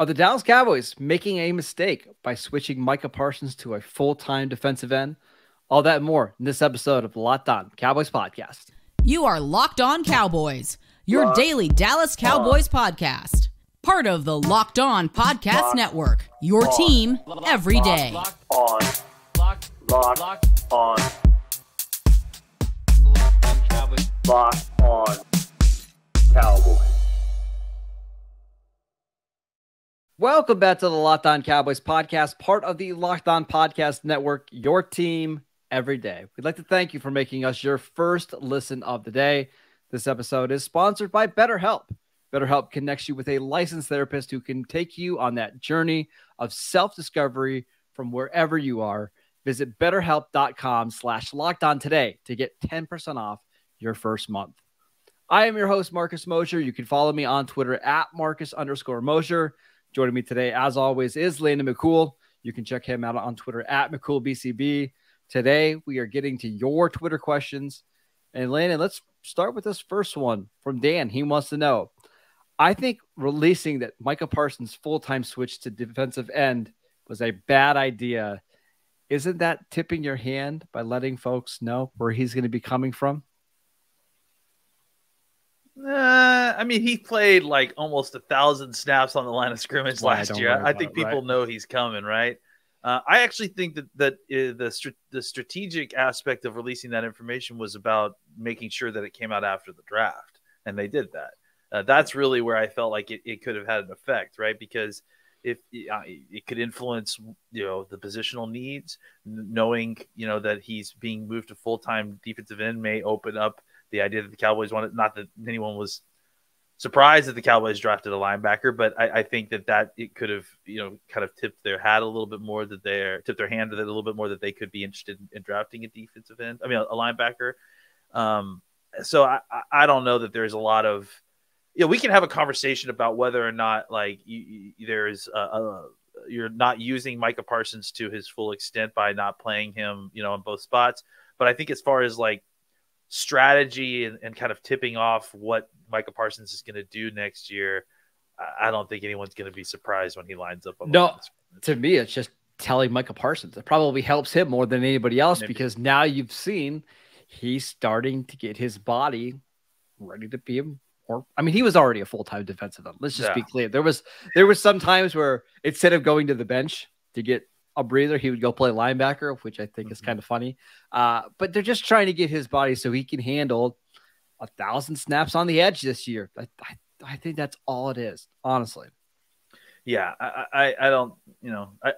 Are the Dallas Cowboys making a mistake by switching Micah Parsons to a full-time defensive end? All that and more in this episode of the Locked On Cowboys podcast. You are Locked On Cowboys, your daily Dallas Cowboys podcast. Part of the Locked On Podcast Network, your team every day. Locked on Cowboys. Locked on Cowboys. Welcome back to the Locked On Cowboys podcast, part of the Locked On Podcast Network, your team every day. We'd like to thank you for making us your first listen of the day. This episode is sponsored by BetterHelp. BetterHelp connects you with a licensed therapist who can take you on that journey of self-discovery from wherever you are. Visit betterhelp.com/lockedon today to get 10% off your first month. I am your host, Marcus Mosher. You can follow me on Twitter at Marcus_Mosher. Joining me today, as always, is Landon McCool. You can check him out on Twitter at McCoolBCB. Today, we are getting to your Twitter questions. And Landon, let's start with this first one from Dan. He wants to know, I think releasing that Micah Parsons' full-time switch to defensive end was a bad idea. Isn't that tipping your hand by letting folks know where he's going to be coming from? I mean, he played like almost 1,000 snaps on the line of scrimmage last year. I think people know he's coming, right? I actually think that the strategic aspect of releasing that information was about making sure that it came out after the draft, and they did that. That's really where I felt like it could have had an effect, right? Because if it could influence, the positional needs, knowing, that he's being moved to full-time defensive end may open up the idea that the Cowboys wanted, not that anyone was surprised that the Cowboys drafted a linebacker, but I think that it could have, kind of tipped their hat a little bit more, tipped their hand a little bit more, that they could be interested in drafting a defensive end. I mean, a linebacker. So I don't know that there's a lot of, we can have a conversation about whether or not like there's you're not using Micah Parsons to his full extent by not playing him, on both spots. But I think as far as like strategy and kind of tipping off what Micah Parsons is going to do next year, I don't think anyone's going to be surprised when he lines up. To me, it's just telling Micah Parsons. It probably helps him more than anybody else because now you've seen he's starting to get his body ready to be him. He was already a full-time defensive end. Let's just be clear. There was some times where instead of going to the bench to get a breather, he would go play linebacker, which I think is kind of funny. But they're just trying to get his body so he can handle 1,000 snaps on the edge this year. I think that's all it is, honestly. Yeah, I don't,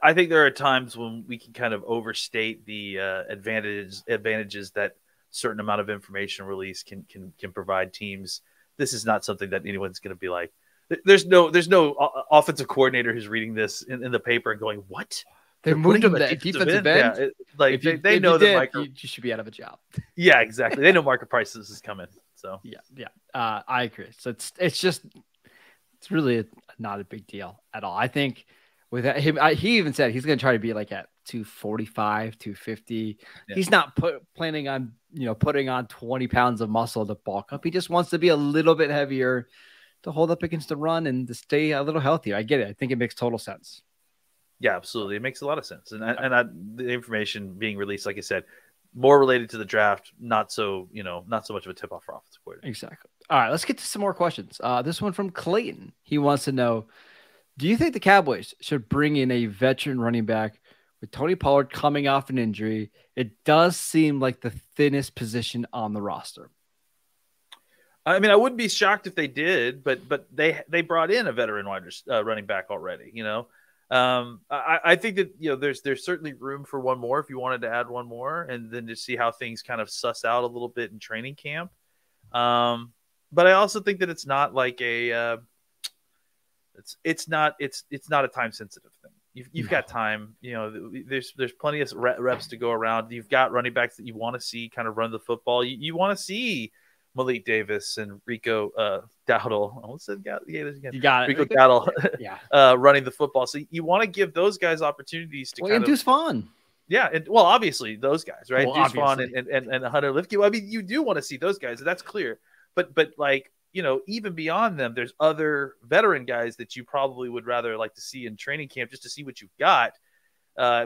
I think there are times when we can kind of overstate the advantages that certain amount of information release can provide teams. This is not something that anyone's going to be like. There's no offensive coordinator who's reading this in the paper and going, "What? They moved him to defensive end." Yeah, they know that you should be out of a job. Yeah, exactly. They know Micah Parsons is coming. So yeah. I agree. So it's really not a big deal at all. I think with him, he even said he's going to try to be like at 245, 250. Yeah. He's not planning on, putting on 20 pounds of muscle to bulk up. He just wants to be a little bit heavier to hold up against the run and to stay a little healthier. I get it. I think it makes total sense. Yeah, absolutely. It makes a lot of sense. And the information being released, like I said, more related to the draft, not so much of a tip-off for offensive coordinator. Exactly. All right, let's get to some more questions. This one from Clayton. He wants to know, do you think the Cowboys should bring in a veteran running back? With Tony Pollard coming off an injury, it does seem like the thinnest position on the roster. I mean, I wouldn't be shocked if they did, but they brought in a veteran running back already. I think that there's certainly room for one more if you wanted to add one more, and then to see how things kind of suss out a little bit in training camp. But I also think that it's not like it's not a time sensitive thing. You've got time, there's plenty of reps to go around. You've got running backs that you want to see kind of run the football. You want to see Malik Davis and Rico Dowdle. I almost said Gators again. You got it. Rico Dowdle running the football. So you want to give those guys opportunities to and Deuce Vaughn. Yeah, and obviously those guys, right? Deuce Vaughn and Hunter Lipke. I mean, you do want to see those guys. That's clear. But like even beyond them, there's other veteran guys that you probably would rather like to see in training camp just to see what you've got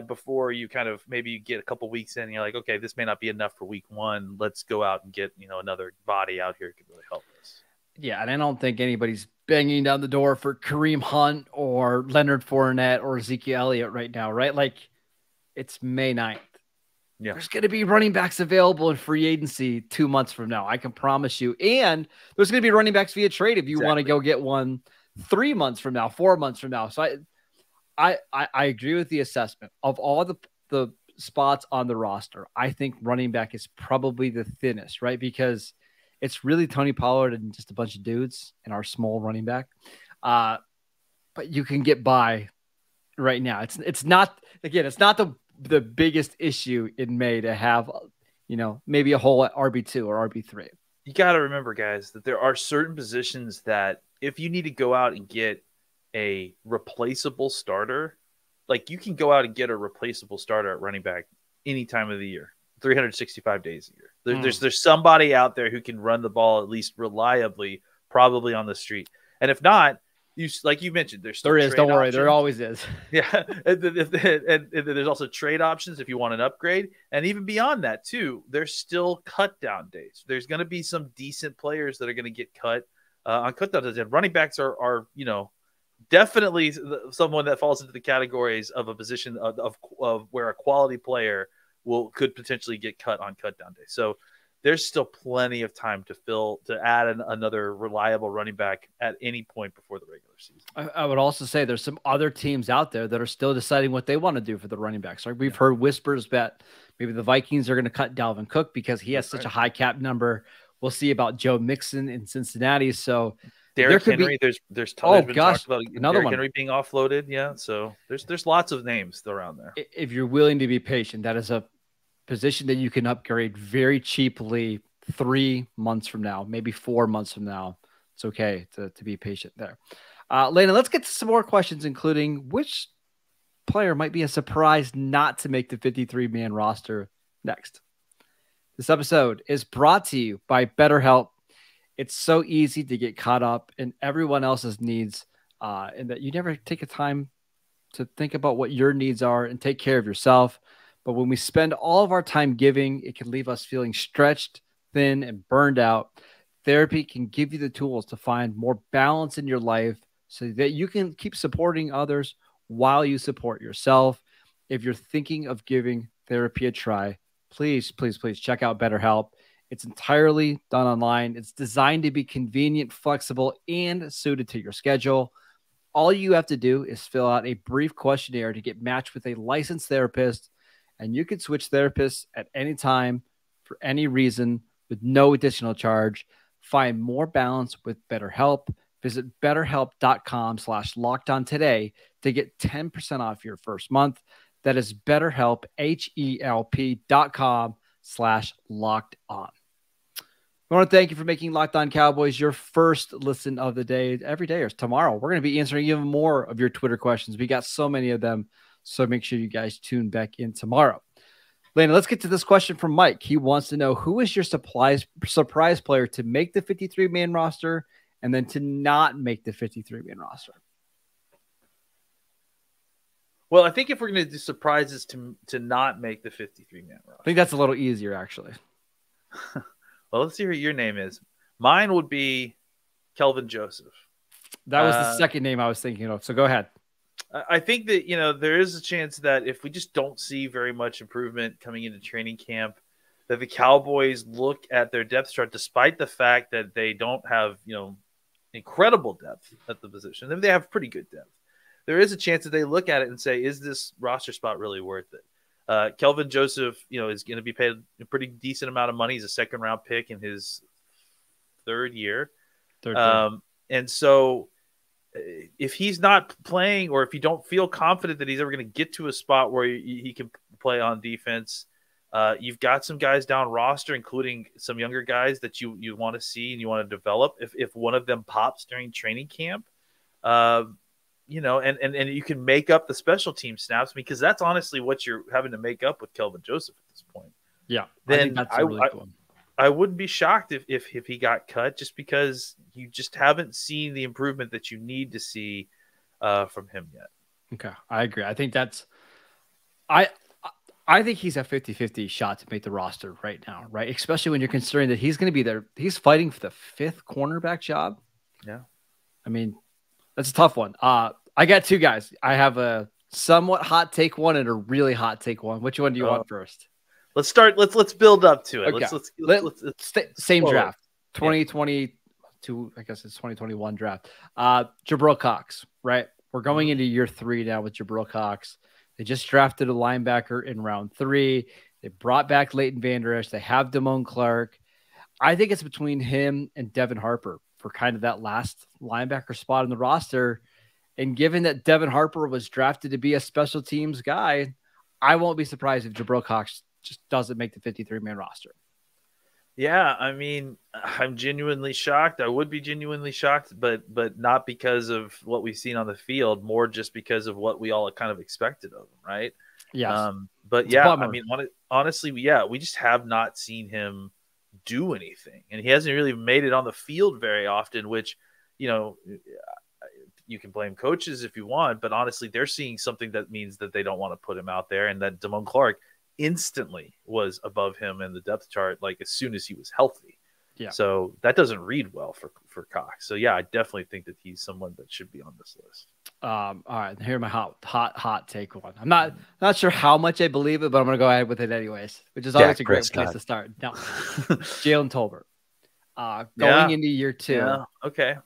before you kind of maybe you get a couple weeks in and you're like, okay, this may not be enough for week 1. Let's go out and get, another body out here who could really help us. Yeah, and I don't think anybody's banging down the door for Kareem Hunt or Leonard Fournette or Ezekiel Elliott right now, right? Like, it's May 9th. Yeah. There's going to be running backs available in free agency 2 months from now. I can promise you. And there's going to be running backs via trade if you want to go get one 3 months from now, 4 months from now. So I agree with the assessment of all the spots on the roster. I think running back is probably the thinnest, right? Because it's really Tony Pollard and just a bunch of dudes in our small running back. But you can get by right now. It's not the biggest issue in May to have, maybe a whole RB2 or RB3. You got to remember, guys, that there are certain positions that if you need to go out and get a replaceable starter, like you can go out and get a replaceable starter at running back any time of the year, 365 days a year. There's somebody out there who can run the ball at least reliably, probably on the street. And if not, like you mentioned, there is. Don't worry, options. there always is. Yeah, and there's also trade options if you want an upgrade, and even beyond that too, there's still cut down days. There's going to be some decent players that are going to get cut on cut down days. And running backs are definitely someone that falls into the categories of a position of where a quality player could potentially get cut on cut down days. So there's still plenty of time to add another reliable running back at any point before the regular season. I would also say there's some other teams out there that are still deciding what they want to do for the running backs. Like we've heard whispers that maybe the Vikings are going to cut Dalvin Cook because he has such a high cap number. We'll see about Joe Mixon in Cincinnati. So Derrick Henry, there's been talked about Derrick Henry being offloaded. Yeah, so there's lots of names around there. If you're willing to be patient, that is a position that you can upgrade very cheaply 3 months from now, maybe 4 months from now. It's okay to be patient there. Lena, let's get to some more questions, including which player might be a surprise not to make the 53-man roster next. This episode is brought to you by BetterHelp. It's so easy to get caught up in everyone else's needs and that you never take a time to think about what your needs are and take care of yourself. But when we spend all of our time giving, it can leave us feeling stretched, thin, and burned out. Therapy can give you the tools to find more balance in your life so that you can keep supporting others while you support yourself. If you're thinking of giving therapy a try, please check out BetterHelp. It's entirely done online. It's designed to be convenient, flexible, and suited to your schedule. All you have to do is fill out a brief questionnaire to get matched with a licensed therapist, and you can switch therapists at any time for any reason with no additional charge. Find more balance with BetterHelp. Visit BetterHelp.com/lockedon today to get 10% off your first month. That is BetterHelp, HELP.com/lockedon. I want to thank you for making Locked On Cowboys your first listen of the day. Every day or tomorrow, we're going to be answering even more of your Twitter questions. We got so many of them, so make sure you guys tune back in tomorrow. Lena, let's get to this question from Mike. He wants to know, who is your surprise player to make the 53-man roster and then to not make the 53-man roster? Well, I think if we're going to do surprises to not make the 53-man roster, I think that's a little easier, actually. Well, let's see what your name is. Mine would be Kelvin Joseph. That was the second name I was thinking of, so go ahead. I think that, there is a chance that if we just don't see very much improvement coming into training camp, that the Cowboys look at their depth chart, despite the fact that they don't have, incredible depth at the position. They have pretty good depth. There is a chance that they look at it and say, is this roster spot really worth it? Kelvin Joseph, is going to be paid a pretty decent amount of money. He's a second-round pick in his third year. And so if he's not playing, or if you don't feel confident that he's ever going to get to a spot where he can play on defense, you've got some guys down roster, including some younger guys that you want to see and you want to develop. If one of them pops during training camp, and you can make up the special team snaps, because that's honestly what you're having to make up with Kelvin Joseph at this point. Yeah. Then I think that's a really cool one. I wouldn't be shocked if he got cut, just because you just haven't seen the improvement that you need to see from him yet. Okay, I agree. I think I think he's a 50-50 shot to make the roster right now, right? Especially when you're considering that he's going to be there. He's fighting for the 5th cornerback job. Yeah. I mean, that's a tough one. I got 2 guys. I have a somewhat hot take one and a really hot take one. Which one do you want first? Let's start. Let's build up to it. Okay. Let's same draft. 2022, I guess it's 2021 draft. Jabril Cox, right? We're going into year 3 now with Jabril Cox. They just drafted a linebacker in round 3. They brought back Leighton Vander Esch. They have Damone Clark. I think it's between him and Devin Harper for kind of that last linebacker spot in the roster. And given that Devin Harper was drafted to be a special teams guy, I won't be surprised if Jabril Cox just doesn't make the 53-man roster. Yeah, I mean, I'm genuinely shocked. I would be genuinely shocked, but not because of what we've seen on the field, more just because of what we all kind of expected of him, right? Yes. But it's I mean, honestly, we just have not seen him do anything, and he hasn't really made it on the field very often. Which, you can blame coaches if you want, but honestly, they're seeing something that means that they don't want to put him out there, and that Damone Clark instantly was above him in the depth chart, like as soon as he was healthy. Yeah. So that doesn't read well for Cox. So yeah, I definitely think that he's someone that should be on this list. All right, here's my hot take one. I'm not sure how much I believe it, but I'm gonna go ahead with it anyways, which is always a great place to start. No, Jalen Tolbert. Going into year 2. Yeah. Okay.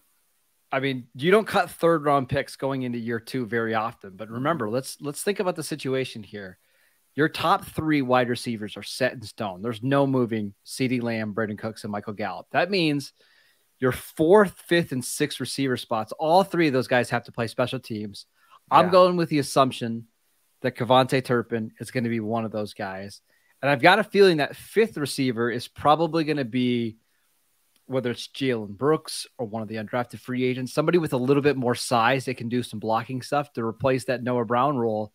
I mean, you don't cut 3rd-round picks going into year 2 very often, but remember, let's think about the situation here. Your top 3 wide receivers are set in stone. There's no moving CeeDee Lamb, Brandon Cooks, and Michael Gallup. That means your 4th, 5th, and 6th receiver spots, all 3 of those guys have to play special teams. I'm going with the assumption that Kevontae Turpin is going to be one of those guys. And I've got a feeling that 5th receiver is probably going to be, whether it's Jalen Brooks or one of the undrafted free agents, somebody with a little bit more size that can do some blocking stuff to replace that Noah Brown role.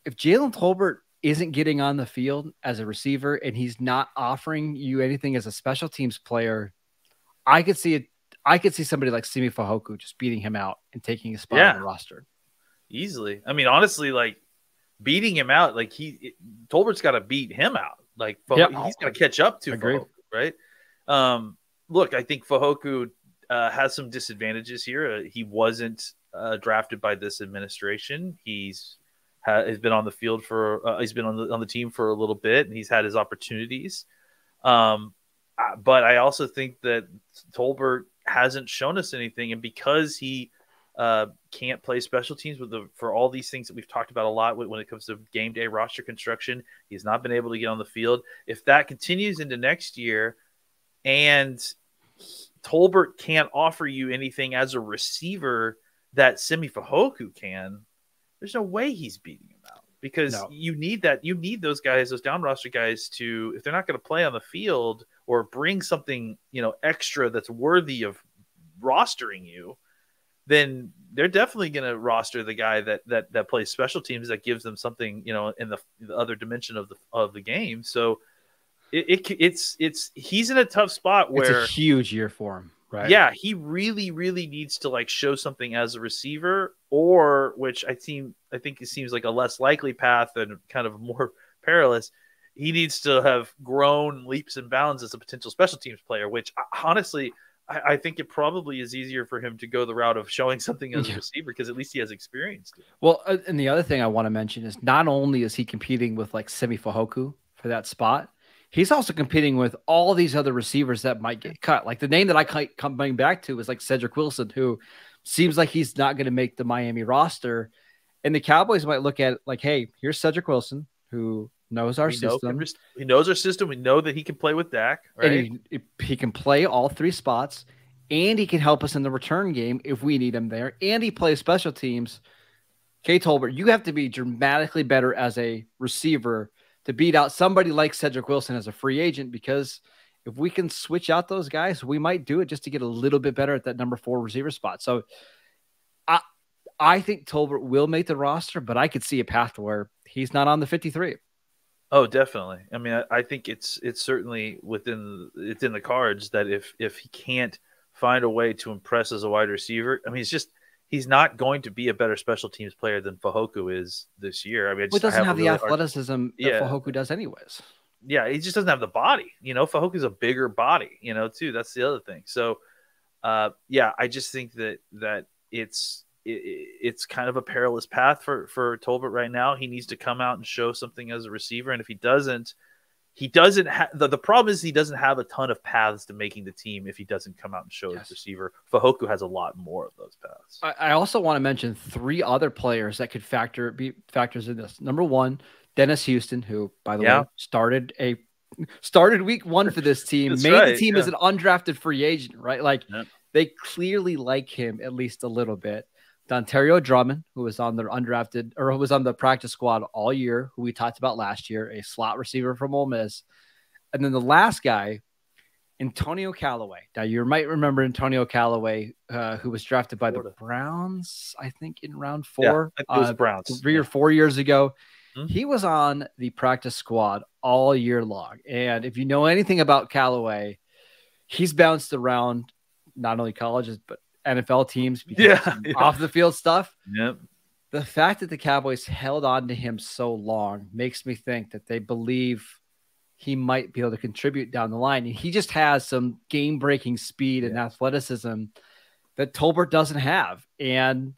If Jalen Tolbert isn't getting on the field as a receiver and he's not offering you anything as a special teams player, I could see somebody like Simi Fehoko just beating him out and taking a spot on the roster. Easily. I mean, honestly, like beating him out, like Tolbert's got to beat him out. Like he's got to catch up to Fehoko, right? Look, I think Fehoko has some disadvantages here. He wasn't drafted by this administration. He's been on the field he's been on the team for a little bit, and he's had his opportunities. But I also think that Tolbert hasn't shown us anything, and because he can't play special teams for all these things that we've talked about a lot when it comes to game day roster construction, he's not been able to get on the field. If that continues into next year, and Tolbert can't offer you anything as a receiver that Simi Fehoko can, there's no way he's beating him out, because you need that. You need those guys, those down roster guys, to, if they're not going to play on the field or bring something, extra that's worthy of rostering you, then they're definitely going to roster the guy that plays special teams, that gives them something, in the other dimension of the game. So he's in a tough spot where it's a huge year for him. Right. Yeah, he really, really needs to show something as a receiver, or which I think it seems like a less likely path and kind of more perilous. He needs to have grown leaps and bounds as a potential special teams player, which honestly, I think it probably is easier for him to go the route of showing something as a receiver, because at least he has experience. Well, and the other thing I want to mention is not only is he competing with Simi Fehoko for that spot, he's also competing with all these other receivers that might get cut. Like the name that I keep coming back to is Cedric Wilson, who seems like he's not going to make the Miami roster. And the Cowboys might look at it hey, here's Cedric Wilson, who knows our system. He knows our system. We know that he can play with Dak, right? And he can play all 3 spots, and he can help us in the return game if we need him there. And he plays special teams. Okay, Tolbert, you have to be dramatically better as a receiver to beat out somebody like Cedric Wilson as a free agent, because if we can switch out those guys, we might do it just to get a little bit better at that number 4 receiver spot. So I think Tolbert will make the roster, but I could see a path where he's not on the 53. Oh, definitely. I mean, I think it's certainly it's in the cards that if he can't find a way to impress as a wide receiver, I mean, he's not going to be a better special teams player than Fajoku is this year. I mean, Well, it I doesn't have a have the really hard, athleticism that yeah, Fajoku does anyways. yeah. He just doesn't have the body. Fajoku's a bigger body. Too. That's the other thing. So, yeah, I just think that it's kind of a perilous path for Tolbert right now. He needs to come out and show something as a receiver, and if he doesn't have the problem is he doesn't have a ton of paths to making the team if he doesn't come out and show as a receiver. Fajoku has a lot more of those paths. I also want to mention 3 other players that could factors in this. Number 1, Dennis Houston, who, by the way, started week 1 for this team, made the team as an undrafted free agent, right? Like they clearly like him at least a little bit. Dontario Drummond, who was on the undrafted or who was on the practice squad all year, who we talked about last year, a slot receiver from Ole Miss. And then the last guy, Antonio Callaway. Now, you might remember Antonio Callaway, who was drafted by the Browns, I think, in round 4. Yeah, it was Browns. 3 or 4 years ago. Mm-hmm. He was on the practice squad all year long. And if you know anything about Callaway, he's bounced around not only colleges, but NFL teams because off the field stuff. Yep. The fact that the Cowboys held on to him so long makes me think that they believe he might be able to contribute down the line. And he just has some game-breaking speed and athleticism that Tolbert doesn't have. And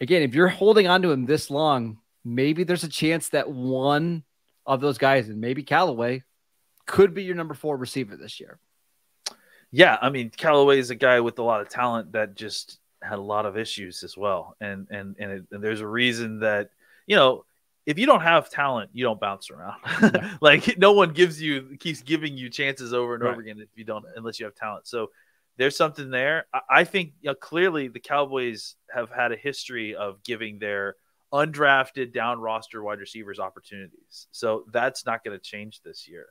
again, if you're holding on to him this long, maybe there's a chance that one of those guys, and maybe Callaway, could be your number 4 receiver this year. Yeah, I mean, Callaway is a guy with a lot of talent that just had a lot of issues as well. And there's a reason that, if you don't have talent, you don't bounce around. Yeah. Like no one keeps giving you chances over and over again unless you have talent. So there's something there. I think clearly the Cowboys have had a history of giving their undrafted down roster wide receivers opportunities. So that's not going to change this year.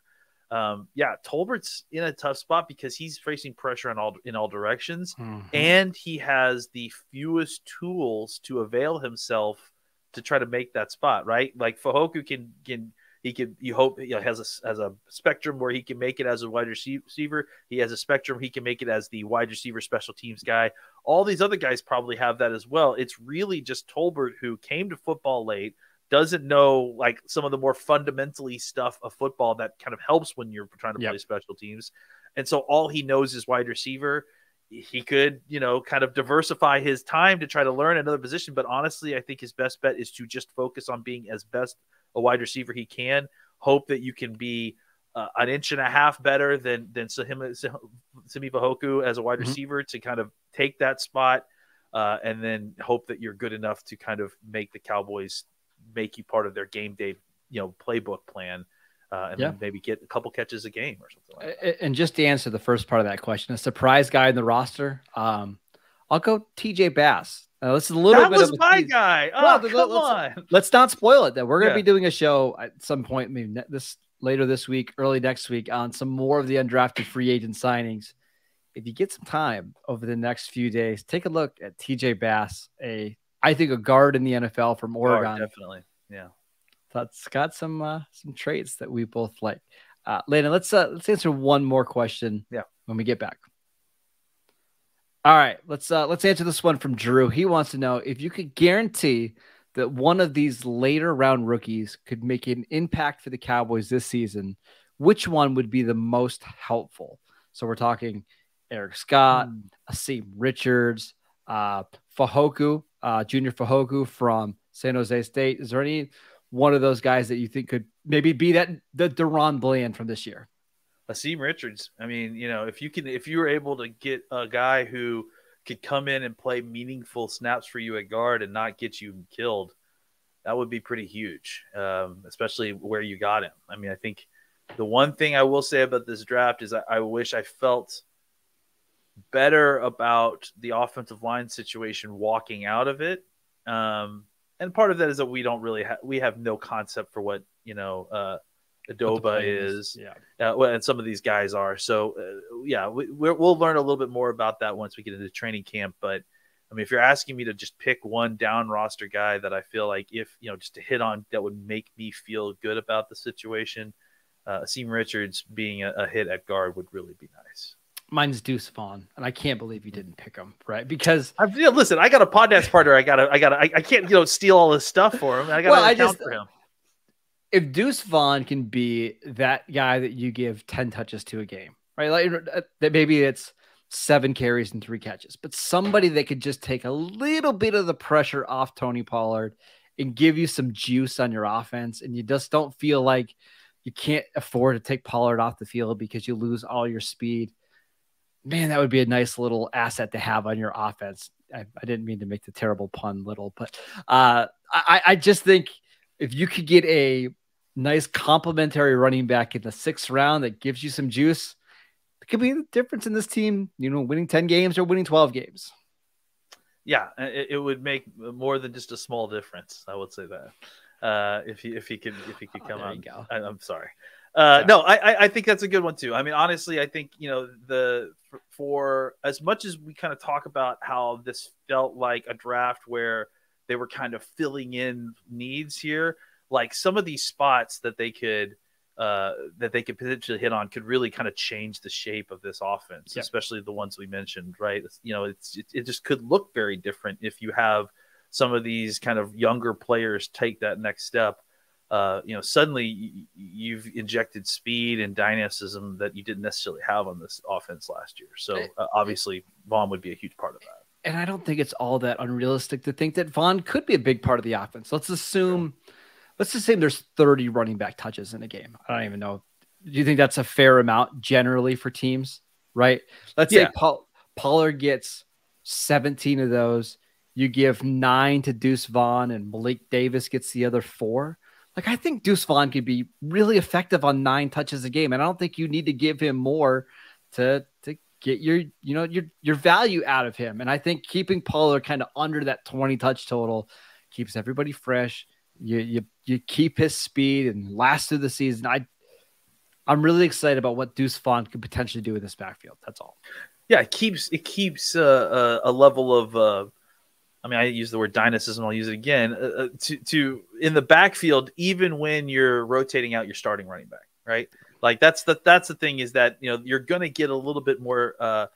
Tolbert's in a tough spot because he's facing pressure in all directions, and he has the fewest tools to avail himself to try to make that spot, right? Like Fajoku has a spectrum where he can make it as a wide receiver. He has a spectrum he can make it as the wide receiver special teams guy. All these other guys probably have that as well. It's really just Tolbert, who came to football late, doesn't know like some of the more fundamentally stuff of football that kind of helps when you're trying to play special teams. And so all he knows is wide receiver. He could, kind of diversify his time to try to learn another position. But honestly, I think his best bet is to just focus on being as best a wide receiver he can. Hope that you can be an inch and a half better than Simi Fajoku as a wide receiver to kind of take that spot. And then hope that you're good enough to kind of make the Cowboys make you part of their game day, playbook plan, and then maybe get a couple catches a game or something like that. And just to answer the first part of that question, a surprise guy in the roster, I'll go TJ Bass. This is a little bit of my guy. Oh, come on. Let's not spoil it. Then we're going to be doing a show at some point, maybe later this week, early next week, on some more of the undrafted free agent signings. If you get some time over the next few days, take a look at TJ Bass, I think a guard in the NFL from Oregon. Definitely. Yeah. That's got some traits that we both like. Landon, let's answer one more question when we get back. All right, let's answer this one from Drew. He wants to know if you could guarantee that one of these later round rookies could make an impact for the Cowboys this season, which one would be the most helpful? So we're talking Eric Scott, Asim Richards, Fajoku, Junior Fajoku from San Jose State. Is there any one of those guys that you think could maybe be the Deron Bland from this year? Asim Richards. I mean, if you were able to get a guy who could come in and play meaningful snaps for you at guard and not get you killed, that would be pretty huge, especially where you got him. I mean, I think the one thing I will say about this draft is I wish I felt better about the offensive line situation walking out of it. And part of that is that we don't really we have no concept for what, Adoba is, and some of these guys are. So, we'll learn a little bit more about that once we get into training camp. But I mean, if you're asking me to just pick one down roster guy that I feel like just to hit on that would make me feel good about the situation, Asim Richards being a hit at guard would really be nice. Mine's Deuce Vaughn, and I can't believe you didn't pick him, right? Because listen, I got a podcast partner. I can't steal all this stuff for him. I got to account for him. If Deuce Vaughn can be that guy that you give 10 touches to a game, right? Like that, maybe it's 7 carries and 3 catches, but somebody that could just take a little bit of the pressure off Tony Pollard and give you some juice on your offense, and you just don't feel like you can't afford to take Pollard off the field because you lose all your speed. Man, that would be a nice little asset to have on your offense. I didn't mean to make the terrible pun little, but I just think if you could get a nice complimentary running back in the 6th round that gives you some juice, it could be the difference in this team, winning 10 games or winning 12 games. Yeah, it would make more than just a small difference. I would say that if he could come out. I'm sorry. No, I think that's a good one too. I mean, honestly, I think for as much as we kind of talk about how this felt like a draft where they were kind of filling in needs here, like some of these spots that they could potentially hit on could really kind of change the shape of this offense, especially the ones we mentioned, right? It just could look very different if you have some of these kind of younger players take that next step. Suddenly you've injected speed and dynamism that you didn't necessarily have on this offense last year. So obviously Vaughn would be a huge part of that. And I don't think it's all that unrealistic to think that Vaughn could be a big part of the offense. Let's assume there's 30 running back touches in a game. I don't even know. Do you think that's a fair amount generally for teams, right? Let's say Pollard gets 17 of those. You give 9 to Deuce Vaughn and Malik Davis gets the other 4. Like, I think Deuce Vaughn could be really effective on 9 touches a game. And I don't think you need to give him more to get your value out of him. And I think keeping Pollard kind of under that 20 touch total keeps everybody fresh. You keep his speed and last through the season. I'm really excited about what Deuce Vaughn could potentially do in this backfield. That's all. Yeah, it keeps a level of I use the word dynamism. I'll use it again to in the backfield, even when you're rotating out your starting running back, right? Like that's the thing is that you're going to get a little bit more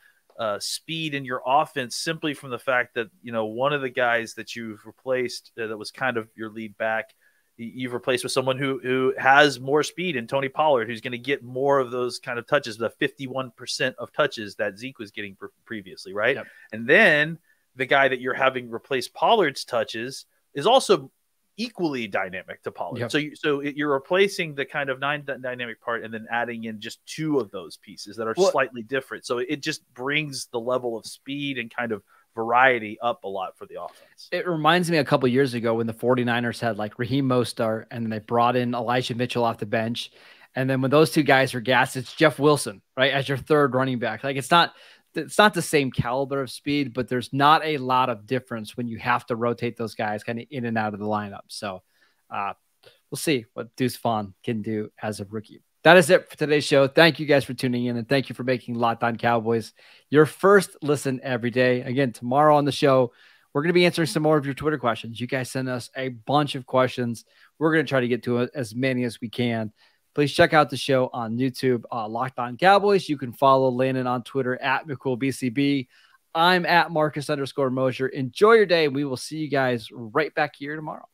speed in your offense simply from the fact that one of the guys that you've replaced that was kind of your lead back, you've replaced with someone who has more speed in Tony Pollard, who's going to get more of those kind of touches, the 51% of touches that Zeke was getting previously, right? Yep. And then the guy that you're having replace Pollard's touches is also equally dynamic to Pollard. Yep. So you're replacing the kind of dynamic part and then adding in just 2 of those pieces that are slightly different. So it just brings the level of speed and kind of variety up a lot for the offense. It reminds me a couple of years ago when the 49ers had like Raheem Mostert and then they brought in Elijah Mitchell off the bench. And then when those 2 guys are gassed, it's Jeff Wilson, right? As your 3rd running back. Like it's not the same caliber of speed, but there's not a lot of difference when you have to rotate those guys kind of in and out of the lineup. So we'll see what Deuce Vaughn can do as a rookie. That is it for today's show. Thank you guys for tuning in, and thank you for making Locked On Cowboys your first listen every day. Again, tomorrow on the show, we're going to be answering some more of your Twitter questions. You guys send us a bunch of questions. We're going to try to get to as many as we can. Please check out the show on YouTube, Locked On Cowboys. You can follow Landon on Twitter at McCoolBCB. I'm at Marcus_Mosher. Enjoy your day. We will see you guys right back here tomorrow.